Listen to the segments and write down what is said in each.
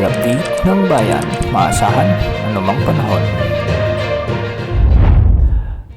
update ng bayan. Maasahan anumang panahon.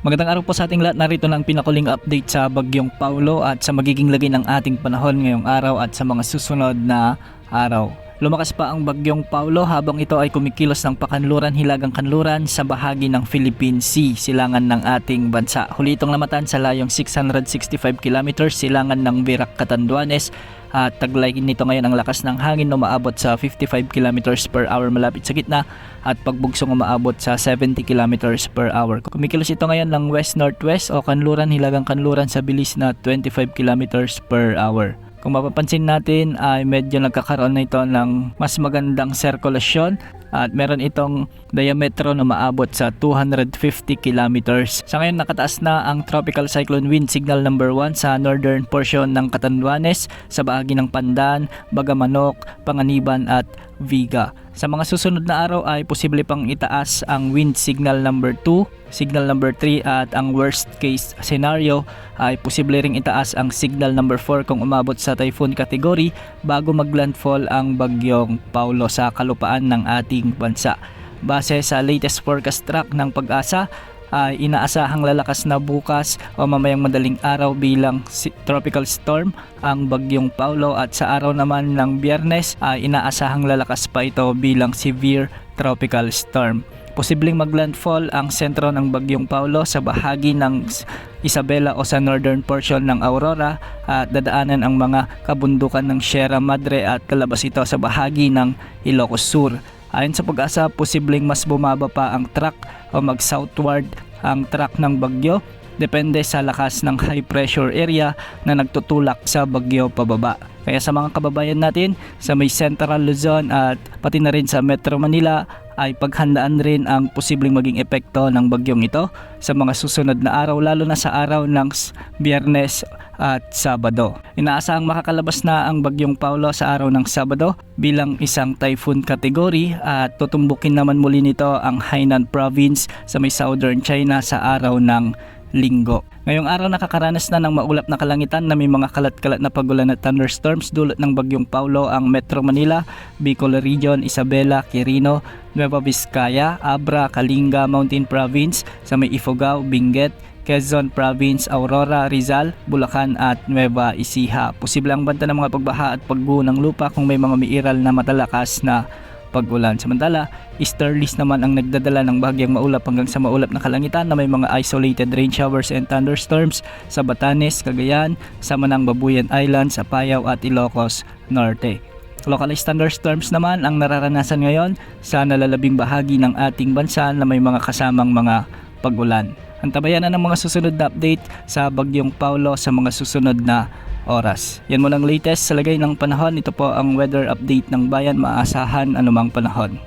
Magandang araw po sa ating lahat. Narito na ang pinakuling update sa Bagyong Paulo at sa magiging lagay ng ating panahon ngayong araw at sa mga susunod na araw. Lumakas pa ang Bagyong Paulo habang ito ay kumikilos ng pakanluran, hilagang kanluran sa bahagi ng Philippine Sea, silangan ng ating bansa. Huli itong namatan sa layong 665 kilometers, silangan ng Virac, Catanduanes. At taglay nito ngayon ang lakas ng hangin na umaabot sa 55 kilometers per hour malapit sa gitna at pagbugsong umaabot sa 70 kilometers per hour. Kumikilos ito ngayon ng west-northwest o kanluran, hilagang kanluran sa bilis na 25 kilometers per hour. Kung mapapansin natin ay medyo nagkakaroon na ito ng mas magandang sirkulasyon at meron itong diametro na maabot sa 250 kilometers. Sa ngayon nakataas na ang Tropical Cyclone Wind Signal number 1 sa northern portion ng Catanduanes, sa bahagi ng Pandan, Bagamanok, Panganiban at Viga. Sa mga susunod na araw ay posible pang itaas ang Wind Signal number 2, Signal number 3 at ang worst case scenario ay posible ring itaas ang Signal number 4 kung umabot sa typhoon category bago maglandfall ang Bagyong Paulo sa kalupaan ng ating bansa. Base sa latest forecast track ng Pag-asa ay inaasahang lalakas na bukas o mamayang madaling araw bilang tropical storm ang Bagyong Paulo at sa araw naman ng Biyernes ay inaasahang lalakas pa ito bilang severe tropical storm. Posibleng maglandfall ang sentro ng Bagyong Paulo sa bahagi ng Isabela o sa northern portion ng Aurora at dadaanan ang mga kabundukan ng Sierra Madre at kalabas ito sa bahagi ng Ilocos Sur. Ayon sa Pag-asa, posibleng mas bumaba pa ang track o mag-southward ang track ng bagyo depende sa lakas ng high pressure area na nagtutulak sa bagyo pababa. Kaya sa mga kababayan natin sa may Central Luzon at pati na rin sa Metro Manila ay paghandaan rin ang posibleng maging epekto ng bagyong ito sa mga susunod na araw, lalo na sa araw ng Biyernes at Sabado. Inaasahang makakalabas na ang Bagyong Paulo sa araw ng Sabado bilang isang typhoon category at tutumbukin naman muli nito ang Hainan Province sa may southern China sa araw ng Linggo. Ngayong araw nakakaranas na ng maulap na kalangitan na may mga kalat-kalat na pagulan at thunderstorms dulot ng Bagyong Paulo ang Metro Manila, Bicol Region, Isabela, Quirino, Nueva Vizcaya, Abra, Kalinga, Mountain Province, sa may Ifugao, Benguet, Quezon Province, Aurora, Rizal, Bulacan at Nueva Ecija. Posible ang banta ng mga pagbaha at pagguho ng lupa kung may mga umiiral na matalakas na pag-ulan. Samantala, easterlies naman ang nagdadala ng bahagyang maulap hanggang sa maulap na kalangitan na may mga isolated rain showers and thunderstorms sa Batanes, Cagayan, sama ng Babuyan Islands, Apayao at Ilocos Norte. Localized thunderstorms naman ang nararanasan ngayon sa nalalabing bahagi ng ating bansa na may mga kasamang mga pag-ulan. Antabayan na ng mga susunod na update sa Bagyong Paulo sa mga susunod na oras. Yan muna ang latest sa lagay ng panahon. Ito po ang weather update ng bayan. Maasahan anumang panahon.